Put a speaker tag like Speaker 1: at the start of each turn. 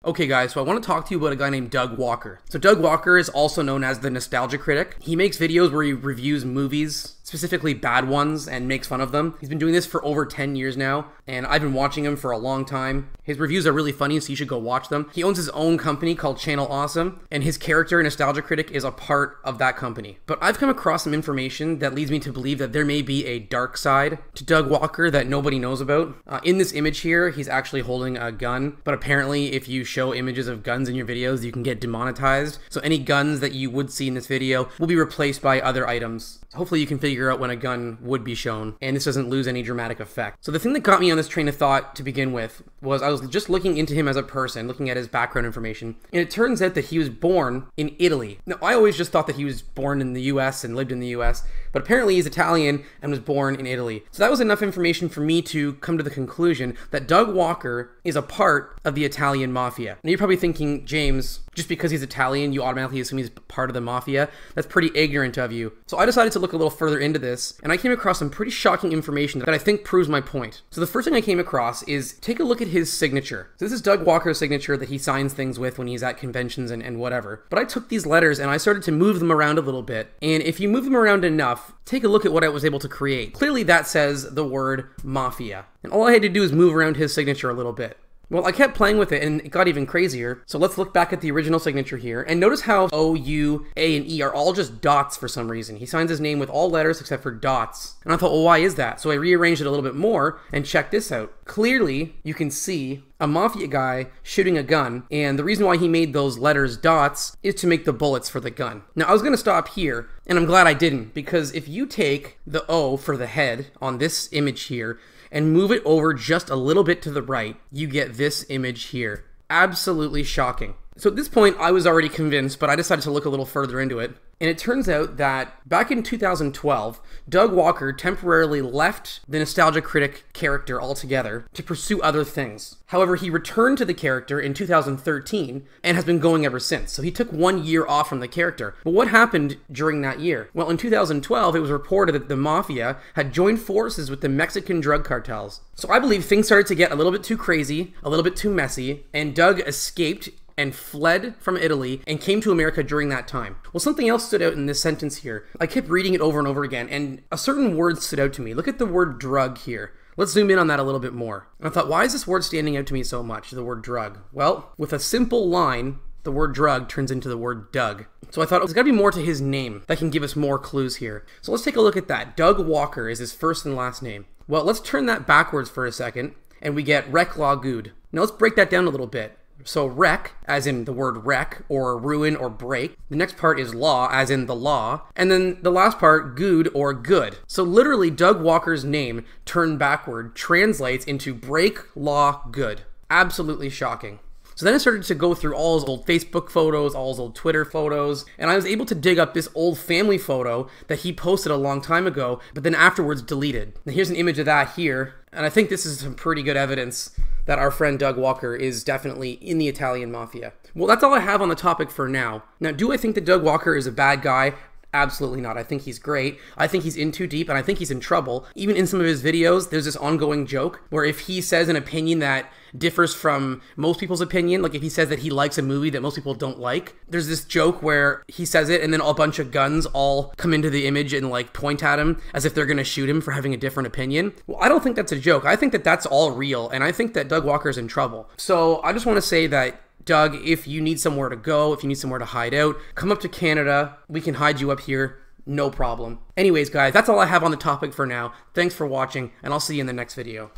Speaker 1: Okay guys, so I want to talk to you about a guy named Doug Walker. So Doug Walker is also known as the Nostalgia Critic. He makes videos where he reviews movies, specifically bad ones, and makes fun of them. He's been doing this for over 10 years now, and I've been watching him for a long time. His reviews are really funny, so you should go watch them. He owns his own company called Channel Awesome, and his character, Nostalgia Critic, is a part of that company. But I've come across some information that leads me to believe that there may be a dark side to Doug Walker that nobody knows about. In this image here, he's actually holding a gun, but apparently if you show images of guns in your videos, you can get demonetized. So any guns that you would see in this video will be replaced by other items. Hopefully you can figure out when a gun would be shown, and this doesn't lose any dramatic effect. So the thing that got me on this train of thought to begin with was I was just looking into him as a person, looking at his background information, and it turns out that he was born in Italy. Now, I always just thought that he was born in the US and lived in the US, but apparently he's Italian and was born in Italy. So that was enough information for me to come to the conclusion that Doug Walker is a part of the Italian mafia. Now you're probably thinking, James, just because he's Italian, you automatically assume he's part of the mafia. That's pretty ignorant of you. So I decided to look a little further into this, and I came across some pretty shocking information that I think proves my point. So the first thing I came across is take a look at his signature. So this is Doug Walker's signature that he signs things with when he's at conventions and whatever. But I took these letters and I started to move them around a little bit. And if you move them around enough, take a look at what I was able to create. Clearly that says the word mafia. And all I had to do is move around his signature a little bit. Well, I kept playing with it and it got even crazier. So let's look back at the original signature here and notice how O, U, A, and E are all just dots for some reason. He signs his name with all letters except for dots. And I thought, well, why is that? So I rearranged it a little bit more and check this out. Clearly, you can see a mafia guy shooting a gun, and the reason why he made those letters dots is to make the bullets for the gun. Now, I was gonna stop here, and I'm glad I didn't, because if you take the O for the head on this image here and move it over just a little bit to the right, you get this image here. Absolutely shocking. So at this point, I was already convinced, but I decided to look a little further into it. And it turns out that back in 2012, Doug Walker temporarily left the Nostalgia Critic character altogether to pursue other things. However, he returned to the character in 2013 and has been going ever since. So he took 1 year off from the character. But what happened during that year? Well, in 2012, it was reported that the mafia had joined forces with the Mexican drug cartels. So I believe things started to get a little bit too crazy, a little bit too messy, and Doug escaped and fled from Italy and came to America during that time. Well, something else stood out in this sentence here. I kept reading it over and over again, and a certain word stood out to me. Look at the word drug here. Let's zoom in on that a little bit more. And I thought, why is this word standing out to me so much, the word drug? Well, with a simple line, the word drug turns into the word Doug. So I thought there's gotta be more to his name that can give us more clues here. So let's take a look at that. Doug Walker is his first and last name. Well, let's turn that backwards for a second, and we get Rec Law Good. Now let's break that down a little bit. So wreck, as in the word wreck, or ruin, or break. The next part is law, as in the law. And then the last part, good, or good. So literally, Doug Walker's name, turned backward, translates into break, law, good. Absolutely shocking. So then I started to go through all his old Facebook photos, all his old Twitter photos, and I was able to dig up this old family photo that he posted a long time ago, but then afterwards deleted. Now here's an image of that here, and I think this is some pretty good evidence that our friend Doug Walker is definitely in the Italian mafia. Well, that's all I have on the topic for now. Now, do I think that Doug Walker is a bad guy? Absolutely not. I think he's great. I think he's in too deep, and I think he's in trouble. Even in some of his videos, there's this ongoing joke where if he says an opinion that differs from most people's opinion, like if he says that he likes a movie that most people don't like, there's this joke where he says it and then a bunch of guns all come into the image and like point at him as if they're gonna shoot him for having a different opinion. Well, I don't think that's a joke. I think that that's all real, and I think that Doug Walker's in trouble. So I just want to say that Doug, if you need somewhere to go, if you need somewhere to hide out, come up to Canada. We can hide you up here, no problem. Anyways, guys, that's all I have on the topic for now. Thanks for watching, and I'll see you in the next video.